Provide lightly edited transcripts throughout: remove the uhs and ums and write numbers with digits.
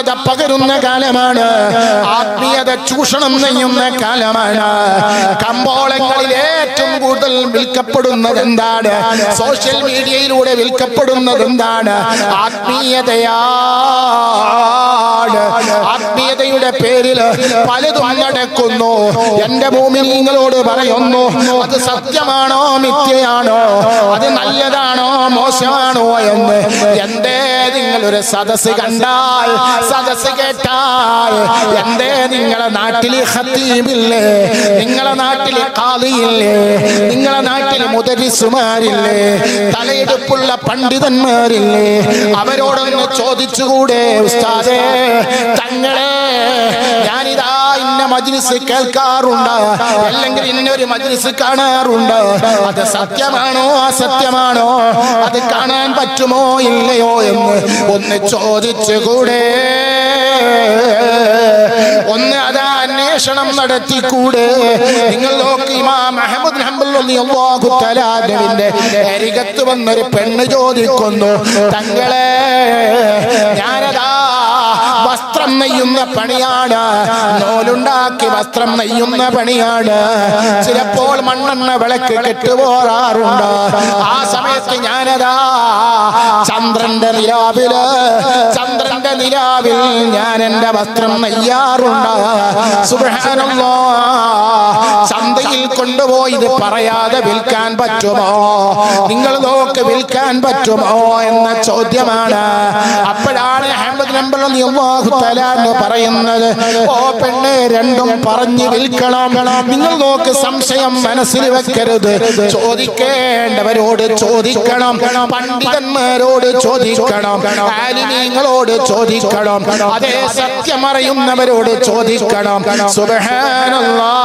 ആത്മീയത പകരുന്ന കാലമാണ്, ആത്മീയത ചൂഷണം ചെയ്യുന്ന കാലമാണ്. കമ്പോളങ്ങളിൽ ഏറ്റവും കൂടുതൽ വിൽക്കപ്പെടുന്നത് എന്താണ്? സോഷ്യൽ മീഡിയയിലൂടെ വിൽക്കപ്പെടുന്നത് എന്താണ്? ആത്മീയതയാണ്. ആത്മീയതയുടെ പേരിൽ പലതും നടക്കുന്നു. എന്റെ മുഅ്മിനീങ്ങളോട് പറയുന്നു, അത് സത്യമാണോ മിഥ്യയാണോ, അത് നല്ലതാണോ മോശമാണോ എന്ന്. എന്തേ നിങ്ങളൊരു സദസ് കണ്ടാൽ, സദസ് കേട്ടാൽ, എന്തേ നിങ്ങളെ നാട്ടിൽ ഖതീബില്ലേ, നിങ്ങളെ നാട്ടിൽ ഖാദിയില്ലേ, നിങ്ങളെ നാട്ടിൽ മുദരിസുമാരില്ലേ, തലയെടുപ്പുള്ള പണ്ഡിതന്മാരില്ലേ, അവരോടൊന്ന് ചോദിച്ചുകൂടെ? ഉസ്താദേ, തങ്ങളെ ഞാനിതാ ഇന്ന മജ്ലിസ് കേൾക്കാറുണ്ട്, അല്ലെങ്കിൽ ഇന്നൊരു മജ്ലിസ് കാണാറുണ്ട്, അത് സത്യമാണോ അസത്യമാണോ, അത് കാണാൻ പറ്റുമോ ഇല്ലയോ എന്ന് ഒന്ന് ചോദിച്ചുകൂടെ? ഒന്ന് അതാ അന്വേഷണം നടത്തിക്കൂടെ? നിങ്ങൾ നോക്കി, ഇമാം അഹ്മദ് ഹംബൽ റളിയല്ലാഹു തആല അൻഹുവിന്റെ അരികത്ത് വന്നൊരു പെണ്ണ് ചോദിക്കുന്നു, തങ്ങളെ ഞാനതാ വസ്ത്രം നെയ്യുന്ന പണിയാണ്, നൂലുണ്ടാക്കി വസ്ത്രം നെയ്യുന്ന പണിയാണ്, ചിലപ്പോൾ മണ്ണെണ്ണ വിളക്ക് കെട്ടുപോറാറുണ്ട്. ആ സമയത്ത് ഞാനതാ ചന്ദ്രന്റെ നിലാവിൽ ഞാൻ എന്റെ വസ്ത്രം നെയ്യാറുണ്ട്. സുബ്ഹാനല്ലാഹ്, ചന്തയിൽ കൊണ്ടുപോയി ഇത് പറയാതെ വിൽക്കാൻ പറ്റുമോ? നിങ്ങൾ നോക്ക്, വിൽക്കാൻ പറ്റുമോ എന്ന ചോദ്യമാണ്. അപ്പോഴാണ് അഹ്മദ് ഹംബൽ റളിയല്ലാഹു തആല പറയുന്നത്, ഓ പെണ്ണെ, രണ്ടും പറഞ്ഞു വിൽക്കണം. നിങ്ങൾ നോക്ക്, സംശയം മനസ്സിൽ വെക്കരുത്. ചോദിക്കേണ്ടവരോട് ചോദിക്കണം, പണ്ഡിതന്മാരോട് ചോദിക്കണം, ആലിമീങ്ങളോട് ചോദിക്കണം, അതേ സത്യമറിയുന്നവരോട് ചോദിക്കണം. സുബ്ഹാനല്ലാഹ്,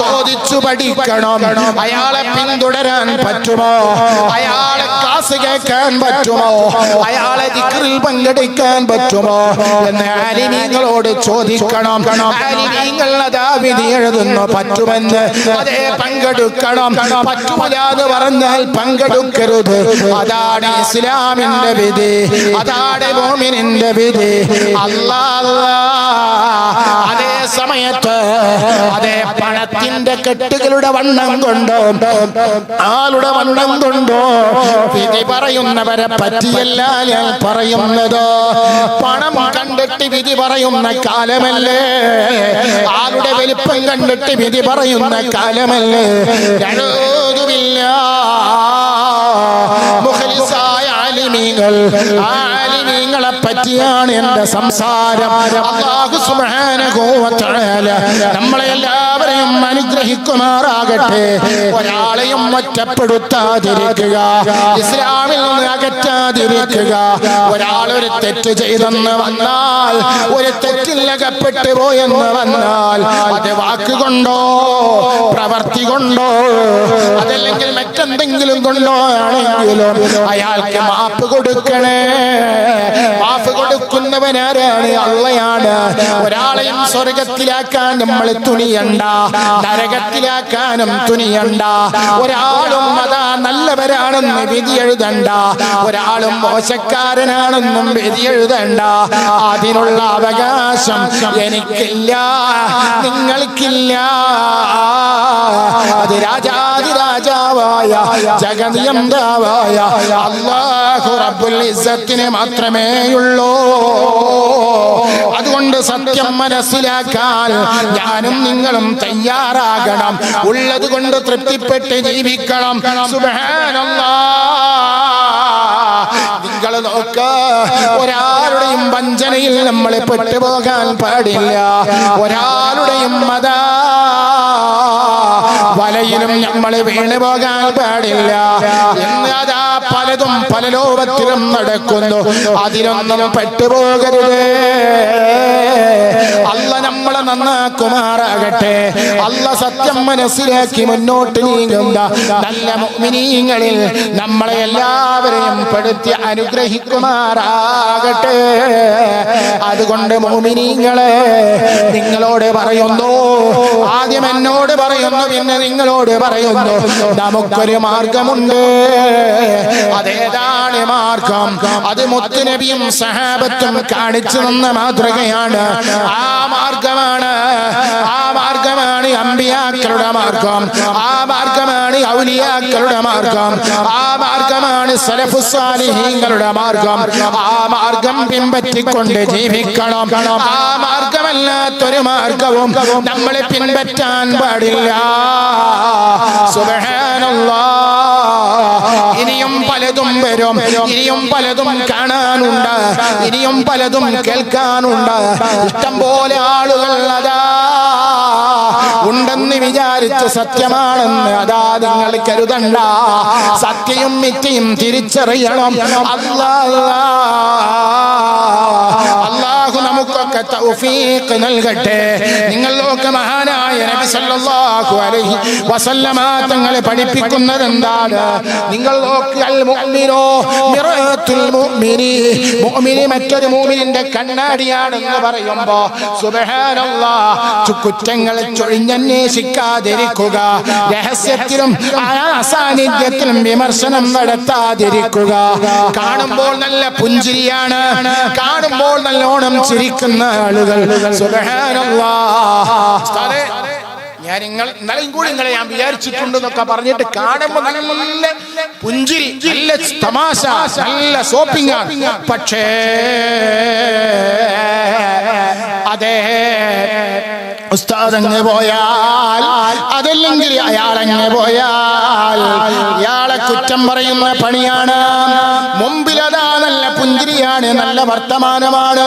ചോദിച്ചു പഠിക്കണം. അയാളെ പിന്തുടരാൻ പറ്റുമോ? അയാളെ ക്ലാസ് കേൾക്കാൻ പറ്റുമോ? അയാളെ ദിക്റിൽ പങ്കെടുക്കാൻ പറ്റുമോ എന്ന് ആലിമീങ്ങളോട് ചോദിക്കണം. ആലിമീങ്ങൾ അതാ വിധി എഴുതുന്നു, പറ്റുമെന്ന്, അതേ പങ്കെടുക്കണം. പറ്റൂല എന്ന് പറഞ്ഞാൽ പങ്കെടുക്കരുത്. അതാണ് ഇസ്ലാമിന്റെ വിധി, അതാണ് മുഅ്മിനിന്റെ വിധി. അല്ലാഹ് അതേ സമയത്ത് അതേ പണത്തിന്റെ കെട്ടുകളുടെ വണ്ണം കൊണ്ടോ ആളുടെ വണ്ണം കൊണ്ടോ വിധി പറയുന്നവരെ പറ്റിയല്ല ഞാൻ പറയുന്നത്. പണം കണ്ടിട്ട് വിധി പറയുന്ന കാലമല്ലേ, ആളുടെ വലിപ്പം കണ്ടിട്ട് വിധി പറയുന്ന കാലമല്ലേ. മുഖലിസായ ആലിമീങ്ങളെ പറ്റിയാണ് എന്റെ സംസാരം. അല്ലാഹു സുബ്ഹാനഹു വ തആല നമ്മളെ എല്ലാവരെയും അനുഗ്രഹിക്കുമാറാകട്ടെ. ഒരാളെയും ഒറ്റപ്പെടുത്താതിരിക്കുക, ഇസ്ലാമിൽ നിന്ന് അകറ്റാതിരിക്കുക. ഒരാളൊരു തെറ്റ് ചെയ്തെന്ന് വന്നാൽ, ഒരു തെറ്റിൽ അകപ്പെട്ടു പോയെന്ന് വന്നാൽ, അത് വാക്കുകൊണ്ടോ പ്രവർത്തി കൊണ്ടോ അതല്ലെങ്കിൽ മറ്റെന്തെങ്കിലും കൊണ്ടോ ആണെങ്കിലും അയാൾക്ക് മാപ്പ് കൊടുക്കണേ. മാപ്പ് കൊടുക്കുന്നവനാരാണ്? അള്ളയാണ്. ഒരാളെയും സ്വർഗത്തിലാക്കാൻ നമ്മൾ തുനിയണ്ട, നരകത്തിലാക്കാനും തുനിയണ്ട. ഒരാളും അതാ നല്ലവരാണെന്ന് വിധി എഴുതണ്ട, ഒരാളും മോശക്കാരനാണെന്നും വിധി എഴുതണ്ട. അതിനുള്ള അവകാശം എനിക്കില്ല, നിങ്ങൾക്കില്ല. അത് രാജാതിരാജാവായ ജഗനിയന്താവായ അല്ലാഹു റബ്ബുൽ ഇസ്സത്തിന് മാത്രമേയുള്ളൂ. അതുകൊണ്ട് സത്യം മനസ്സിലാക്കാൻ ഞാനും നിങ്ങളും തയ്യാറാകണം. ഉള്ളത് കൊണ്ട് തൃപ്തിപ്പെട്ട് ജീവിക്കണം. സുബ്ഹാനല്ലാഹ്, നിങ്ങൾ നോക്ക, ഒരാളുടെയും വഞ്ചനയിൽ നമ്മൾ പെട്ടുപോകാൻ പാടില്ല. ഒരാളുടെയും വലയിലും നമ്മൾ വീണു പോകാൻ പാടില്ല. എന്നതാ പലതും പല ലോകത്തിലും നടക്കുന്നു. അതിലൊന്നും പെട്ടുപോകരുത്. അല്ലാഹ് നമ്മളെ നമ്മളെ നന്നാക്കുമാറാകട്ടെ. അല്ലാഹ് സത്യം മനസ്സിലാക്കി മുന്നോട്ട് നീങ്ങുന്ന നല്ല മുഅ്മിനീങ്ങളിൽ നമ്മളെ എല്ലാവരെയും പെടുത്തി അനുഗ്രഹിക്കുമാറാകട്ടെ. അതുകൊണ്ട് മുഅ്മിനീങ്ങളെ, നിങ്ങളോട് പറയുന്നു, ആദ്യം എന്നോട് പറയുന്നു, പിന്നെ നിങ്ങളോട് പറയുന്നു, നമുക്കൊരു മാർഗമുണ്ട്. അതേതാണ് മാർഗം? അത് മുത്തുനബിയും സഹാബത്തും കാണിച്ചു തന്ന മാതൃകയാണ്. ആ മാർഗമാണ് അമ്പിയാക്കളുടെ മാർഗം. ആ മാർഗമാണ് ഔലിയാക്കളുടെ മാർഗം. ആ മാർഗമാണ് സലഫുസ് സാലിഹീങ്ങളുടെ മാർഗം. ആ മാർഗം പിൻപറ്റിക്കൊണ്ട് ജീവിക്കണം. ആ മാർഗമല്ലാത്തൊരു മാർഗവും നമ്മളെ പിൻപറ്റാൻ പാടില്ല. സുബ്ഹാനല്ലാഹ്. ഇനിയും പലതും വരും, ഇനിയും പലതും കാണാനുണ്ട്, ഇനിയും പലതും കേൾക്കാനുണ്ട്. ഇഷ്ടം പോലെ ആളുകൾ അതാ ഉണ്ടെന്ന് വിചാരിച്ച് സത്യമാണെന്ന് അതാ നിങ്ങൾ കരുതണ്ട. സത്യവും മിഥ്യയും തിരിച്ചറിയണം. അല്ലാഹു നമുക്കൊക്കെ തൗഫീഖ് നൽകട്ടെ. നിങ്ങളൊക്കെ മഹാനായ നബി സല്ലല്ലാഹു അലൈഹി വസല്ലമ തങ്ങളെ പഠിപ്പിക്കുന്നത് എന്താണ്? നിങ്ങൾ അൽ മുഅ്മിനു മിറഅത്തുൽ മുഅ്മിനി, മുഅ്മിനി മറ്റൊരു മുഅ്മിനിന്റെ കണ്ണാടിയാണെന്ന് പറയുമ്പോൾ സുബ്ഹാനല്ലാഹ്, കുറ്റങ്ങളെ ചൊഴിഞ്ഞന്വേഷിക്കാതിരിക്കുക, രഹസ്യത്തിലും അസാന്നിധ്യത്തിലും വിമർശനം നടത്താതിരിക്കുക. കാണുമ്പോൾ നല്ല പുഞ്ചിരിയാണ്, കാണുമ്പോൾ നല്ലോണം ചിരിക്കുന്ന ആളുകൾ. സുബ്ഹാനല്ലാഹ്. ഞാൻ ഇന്നലെയും കൂടി ഞാൻ വിചാരിച്ചിട്ടുണ്ടെന്നൊക്കെ പറഞ്ഞിട്ട് കാണുമ്പോൾ നല്ല പുഞ്ചിരി, നല്ല തമാശ, നല്ല ഷോപ്പിംഗാണ്. പക്ഷേ അതേ ഉസ്താദ് അങ്ങ് പോയാൽ, അതല്ലെങ്കിൽ അയാളങ്ങ് പോയാൽ ഇയാളെ കുറ്റം പറയുന്ന പണിയാണ്. മുമ്പിലതാ നല്ല പുഞ്ചിരിയാണ്, നല്ല വർത്തമാനമാണ്.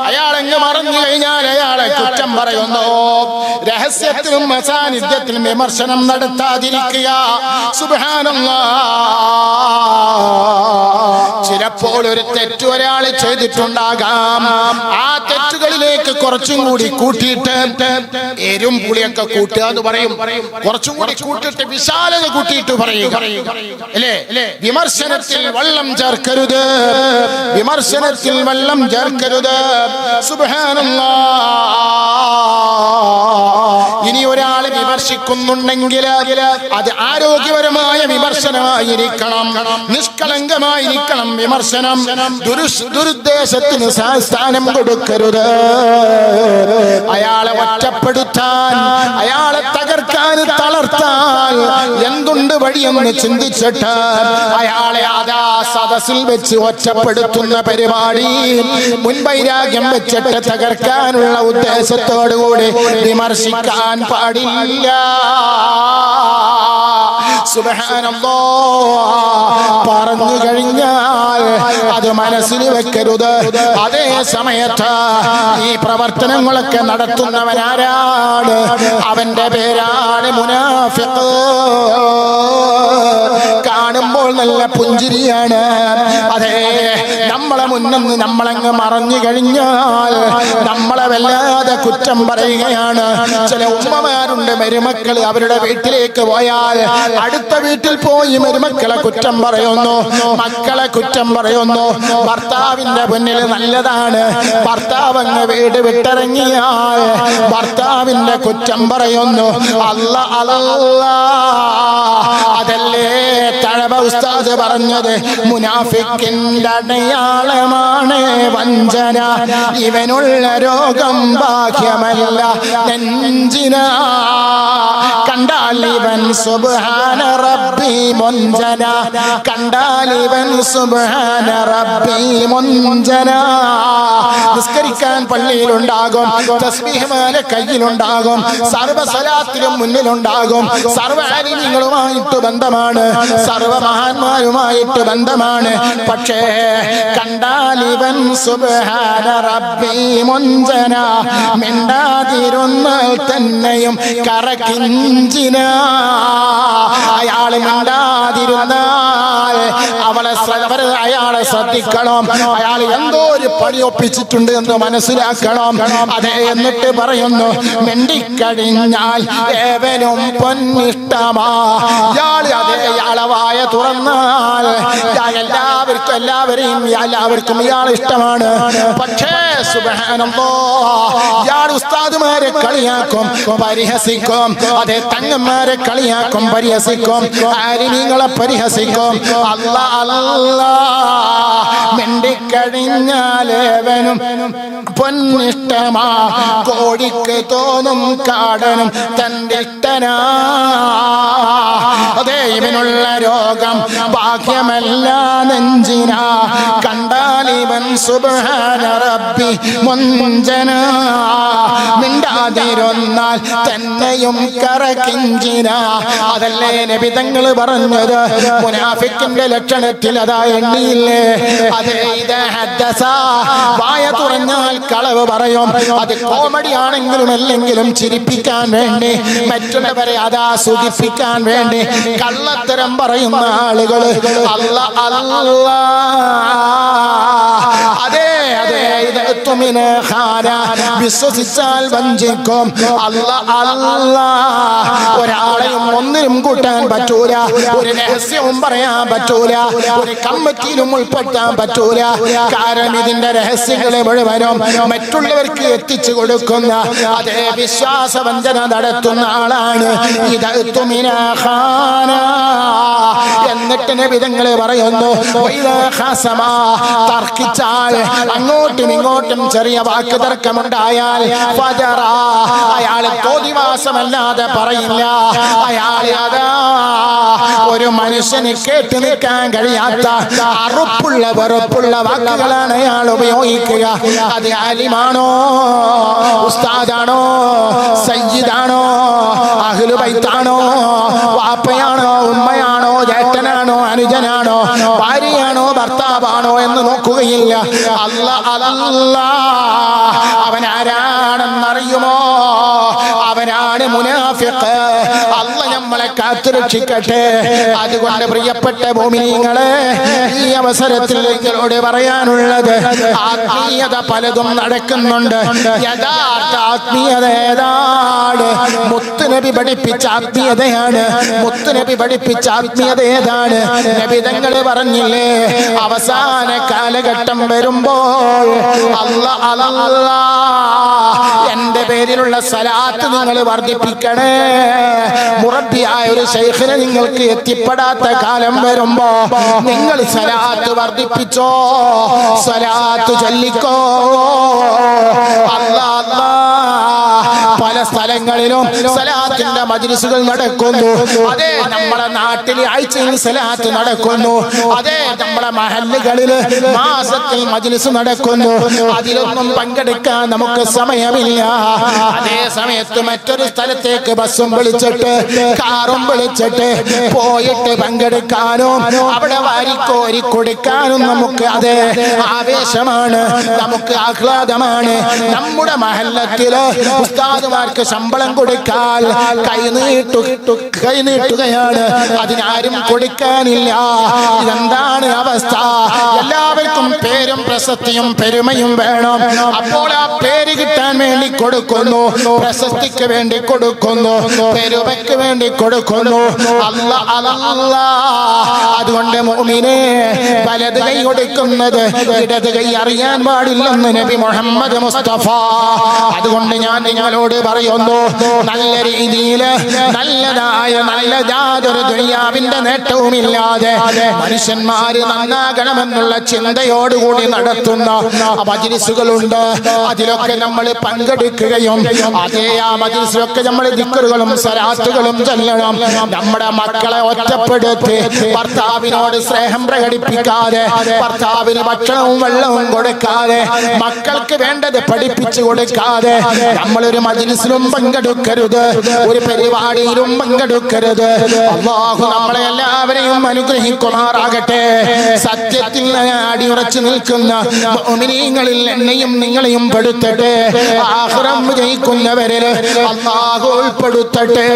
അയാളങ്ങ് മറന്നു കഴിഞ്ഞാൽ അയാളെ കുറ്റം പറയുന്നു. രഹസ്യത്തിലും അസാന്നിധ്യത്തിലും വിമർശനം നടത്താതിരിക്കുക. സുബ്ഹാനല്ലാഹ്. ചിലപ്പോൾ ഒരു തെറ്റ് ഒരാൾ ചെയ്തിട്ടുണ്ടാകാം. ആ തെറ്റുകളിലേക്ക് കുറച്ചും കൂടി കൂട്ടിയിട്ട്, എരും പുളിയൊക്കെ കൂട്ടുക എന്ന് പറയും, കുറച്ചും കൂടി കൂട്ടിയിട്ട് വിശാലത കൂട്ടിയിട്ട് പറയുക അല്ലേ? വിമർശനത്തിൽ വെള്ളം ചേർക്കരുത്, വിമർശനത്തിൽ വെള്ളം ചേർക്കരുത്. സുബ്ഹാനല്ലാഹ്. ഇനി ഒരാൾ വിമർശിക്കുന്നുണ്ടെങ്കിൽ അത് ആരോഗ്യപരമായ വിമർശനമായിരിക്കണം, നിഷ്കളങ്കമായിരിക്കണം വിമർശനം. ദുരുദ്ദേശത്തിന് സ്ഥാനം കൊടുക്കരുത്. അയാളെ ഒറ്റപ്പെടുത്താൻ, അയാളെ തകർക്കാൻ, തളർത്താൻ എന്തുണ്ട് വഴിയെന്ന് ചിന്തിച്ചിട്ട് അയാളെ അതാ സദസ്സിൽ വെച്ച് ഒറ്റപ്പെടുത്തുന്ന പരിപാടി, മുൻവൈരാഗ്യം വെച്ചിട്ട് തകർക്കാനുള്ള ഉദ്ദേശത്തോടുകൂടി വിമർശിക്കാൻ പാടില്ല. സുബ്ഹാനല്ലാഹ്. പറഞ്ഞു കഴിഞ്ഞാൽ അത് മനസ്സിൽ വെക്കരുത്. അതേ സമയത്ത് ഈ പ്രവർത്തനങ്ങളൊക്കെ നടത്തുന്നവനാരാണ്? അവന്റെ പേരാണ് മുനാഫിഖ്. കാണുമ്പോൾ നല്ല പുഞ്ചിരിയാണ്. അതെ, നമ്മളെ മുന്നിൽ നമ്മളങ്ങ് മറഞ്ഞു കഴിഞ്ഞാൽ നമ്മളെ വല്ലാതെ കുറ്റം പറയുകയാണ്. ചില ഉമ്മമാരുണ്ട്, മരുമക്കൾ അവരുടെ വീട്ടിലേക്ക് പോയാൽ അടുത്ത വീട്ടിൽ പോയി മരുമക്കളെ കുറ്റം പറയുന്നു, മക്കളെ കുറ്റം പറയുന്നു. ഭർത്താവിന്റെ മുന്നിൽ നല്ലതാണ്, ഭർത്താവ് അങ്ങ് വീട് വിട്ടിറങ്ങിയാൽ ഭർത്താവിന്റെ കുറ്റം പറയുന്നു. അതല്ലേ തഴവ ഉസ്താദ് പറഞ്ഞത്? മുനാഫിക്കിന്റെ അടയാളമാണ് വഞ്ചന, ഇവനുള്ള രോഗം ബാഹ്യമല്ല നെഞ്ചിന. കണ്ടാൽ ഇവൻ സുബ്ഹാന റബ്ബി മുൻജന, കണ്ടാൽ ഇവൻ സുബ്ഹാന റബ്ബി മുൻജന. നിസ്കരിക്കാൻ പള്ളിയിലുണ്ടാകും, തസ്ബീഹ് മാല കയ്യിലുണ്ടാകും, സർവ സ്വലാത്തിലും മുന്നിലുണ്ടാകും, സർവ ആലിമീങ്ങളുമായിട്ട് ബന്ധമാണ്, സർവ മഹാന്മാരുമായിട്ട് ബന്ധമാണ്. പക്ഷേ കണ്ടാൽ ഇവൻ സുബ്ഹാന റബ്ബി മുൻജന, മിണ്ടാതിരുന്നാൽ തന്നെയും കറക്കിഞ്ചിന. അയാൾ മിണ്ടാതിരുന്നാൽ അവൻ അയാളെ ശ്രദ്ധിക്കണം. അയാൾ എന്തോ ഒരു പണി ഒപ്പിച്ചിട്ടുണ്ട് എന്ന് മനസ്സിലാക്കണം. അതെ, എന്നിട്ട് പറയുന്നു, മിണ്ടിക്കഴിഞ്ഞാൽ ഏവനും പൊന്നിഷ്ടമാ. ഇയാളെ വായ തുറന്നാൽ എല്ലാവർക്കും ഇയാൾ ഇഷ്ടമാണ്. പക്ഷേ സുബ്ഹാനല്ലാഹ്, ഇയാൾ ഉസ്താദുമാരെ കളിയാക്കും, പരിഹസിക്കും. അതെ, തങ്ങന്മാരെ കളിയാക്കും, പരിഹസിക്കും. ആരിനിങ്ങളെ പരിഹസിക്കും. മിണ്ടിക്കഴിഞ്ഞാൽ ഏവനും പൊന്നിഷ്ടമാ. കോടിക്ക് തോന്നും കാടനും തന്റെ ഇഷ്ടനാ. അതേ, ഇവനുള്ള രോഗം ഭാഗ്യമല്ല നെഞ്ചിനാ. കണ്ടാൽ ഇവൻ സുബ്ഹാന റബ്ബി മുഞ്ചന. മിണ്ടാതിരുന്നാൽ തന്നെയും കറക്കിഞ്ചിന. അതല്ലേ നബി തങ്ങൾ പറഞ്ഞത്, മുനാഫിക്കിന്റെ ലക്ഷണത്തിൽ അതാ എണ്ണിയില്ലേ. അതെ, ഇത് ഹദ്ദസ, വായ തുറഞ്ഞാൽ കളവ് പറയും. അത് കോമഡി ആണെങ്കിലും അല്ലെങ്കിലും ചിരിപ്പിക്കാൻ വേണ്ടി, മറ്റുള്ളവരെ അതാ സുഖിപ്പിക്കാൻ വേണ്ടി കള്ളത്തരം പറയുന്ന ആളുകൾ. അതെ അതെ, ഇത് വിശ്വസിച്ചാൽ വഞ്ചിക്കും. ഒരാളെയും ഒന്നിനും കൂട്ടാൻ പറ്റൂല, ഒരു രഹസ്യവും പറയാൻ പറ്റൂല, ഒരു കമ്മിറ്റിയിലും ഉൾപ്പെടുത്താൻ പറ്റൂല. കാരണം ഇതിന്റെ രഹസ്യങ്ങളെ മുഴുവനും മറ്റുള്ളവർക്ക് എത്തിച്ചു കൊടുക്കുന്ന, അതേ വിശ്വാസവഞ്ചന നടത്തുന്ന ആളാണ് ഇത്. എന്നിട്ട് നബി തങ്ങൾ പറയുന്നു, തർക്കിച്ചാൽ, അങ്ങോട്ടും ഇങ്ങോട്ടും ചെറിയ വാക്ക് തർക്കമുണ്ടായാൽ, അയാൾ തോന്നിവാസമല്ലാതെ പറയില്ല. അയാൾ അതാ ഒരു മനുഷ്യന് കേട്ടു നിൽക്കാൻ കഴിയാത്ത അറുപ്പുള്ള വെറുപ്പുള്ള വാക്കുകളാണ് അയാൾ ഉപയോഗിക്കുക. അത് ആലിമാണോ, ഉസ്താദാണോ, സയ്യിദാണോ, അഹ്ലു ബൈത്താണോ, വാപ്പയാണോ, ഉമ്മയാണോ, ജേഷ്ഠനാണോ, അനുജനാണോ, ഭാര്യയാണോ, ഭർത്താവാണോ എന്ന് നോക്കുകയില്ല. അവനാരാണെന്നറിയുമോ? അവനാണ് മുനാഫിഖ്. അല്ലാഹ് നമ്മളെ കാത്തുരക്ഷിക്കട്ടെ. അതുകൊണ്ട് പ്രിയപ്പെട്ട മുഅ്മിനീങ്ങളെ, ഈ അവസരത്തിൽ നിങ്ങളോട് പറയാനുള്ളത്, ആത്മീയത പലതും നടക്കുന്നുണ്ട്. യഥാർത്ഥ ആത്മീയത ഏതാണ്? മുത്തുനബി പഠിപ്പിച്ച ആത്മീയതയാണ്. മുത്തുനബി പഠിപ്പിച്ച ആത്മീയത ഏതാണ്? നബി തങ്ങൾ പറഞ്ഞില്ലേ, അവസാന കാലഘട്ടം വരുമ്പോൾ എന്റെ പേരിലുള്ള സലാത്ത് നിങ്ങൾ വർദ്ധിപ്പിക്കണേ. മുറബിയായ ഒരു ശൈഖിനെ നിങ്ങൾക്ക് എത്തിപ്പെടാത്ത കാലം വരുമ്പോ നിങ്ങൾ സലാത്ത് വർദ്ധിപ്പിച്ചോ, സലാത്ത് ചൊല്ലിക്കോ. പല സ്ഥലങ്ങളിലും സലാത്തിന്റെ മജ്ലിസുകൾ നടക്കുന്നു. അതേ, നമ്മുടെ നാട്ടിൽ ആഴ്ചയിൽ സലാത്ത് നടക്കുന്നു. അതേ, നമ്മുടെ മഹല്ലുകളില് മാസത്തിൽ മജ്ലിസ് നടക്കുന്നു. അതിലൊന്നും പങ്കെടുക്കാൻ നമുക്ക് സമയമില്ല. അതേ സമയത്ത് മറ്റൊരു സ്ഥലത്തേക്ക് ബസ്സും വിളിച്ചിട്ട് കാറും വിളിച്ചിട്ട് പോയിട്ട് പങ്കെടുക്കാനും അവിടെ വാരിക്കോരി കൊടുക്കാനും നമുക്ക് അതേ ആവേശമാണ്, നമുക്ക് ആഹ്ലാദമാണ്. നമ്മുടെ മഹല്ലത്തില് ഉസ്താദുമാർക്ക് ശമ്പളം കൊടുക്കാൻ കൈനീട്ടുകയാണ്, അതിനാരും കൊടുക്കാനില്ല. ഇതെന്താണ് അവസ്ഥ? എല്ലാവർക്കും പേരും പ്രശസ്തിയും പെരുമയും വേണം. അപ്പോൾ ആ പേര് കിട്ടാൻ വേണ്ടി കൊടുക്കുന്നു, പ്രശസ്തിക്ക് വേണ്ടി കൊടുക്കുന്നു, പെരുമയ്ക്ക് വേണ്ടി കൊടുക്കുന്നു. അതുകൊണ്ട് മുഅ്മിനേ, വലത് കൈ കൊടുക്കുന്നത് ഇടത് കൈ അറിയാൻ പാടില്ലെന്ന് നബി മുഹമ്മദ് മുസ്തഫ. അതുകൊണ്ട് ഞാൻ നിങ്ങളോട് പറയുന്നു, നല്ല രീതിയിൽ നല്ലതായ നല്ല യാതൊരു ദുനിയാവിന്റെ നേട്ടവുമില്ലാതെ മനുഷ്യന്മാര് നന്നാകണമെന്നുള്ള ചിന്തയോടുകൂടി നടത്തുന്ന മജ്ലിസുകളുണ്ട്. അതിലൊക്കെ നമ്മൾ പങ്കെടുക്കുകയും അതേ ആ മജ്ലിസിലൊക്കെ നമ്മൾ ദിക്റുകളും സലാത്തുകളും ചൊല്ലണം. നമ്മുടെ മക്കളെ ഒറ്റപ്പെടുത്തി ഭർത്താവിനോട് സ്നേഹം പ്രകടിപ്പിക്കാതെ, ഭർത്താവിന് ഭക്ഷണവും വെള്ളവും കൊടുക്കാതെ, മക്കൾക്ക് വേണ്ടത് പഠിപ്പിച്ചു കൊടുക്കാതെ നമ്മളൊരു മജ്ലിസിലും പങ്കെടുക്കരുത്, ഒരു പരിപാടിയിലും പങ്കെടുക്കരുത്. അല്ലാഹു നമ്മളെ എല്ലാവരെയും അനുഗ്രഹിക്കുമാറാകട്ടെ. സത്യത്തിൽ അടിയുറച്ചു നിൽക്കുന്ന മുഅ്മിനീങ്ങളിൽ എന്നെയും നിങ്ങളെയും പെടുത്തട്ടെ. ആഖിറം വിജയിക്കുന്നവരിൽ അല്ലാഹു ഉൾപ്പെടുത്തട്ടെ.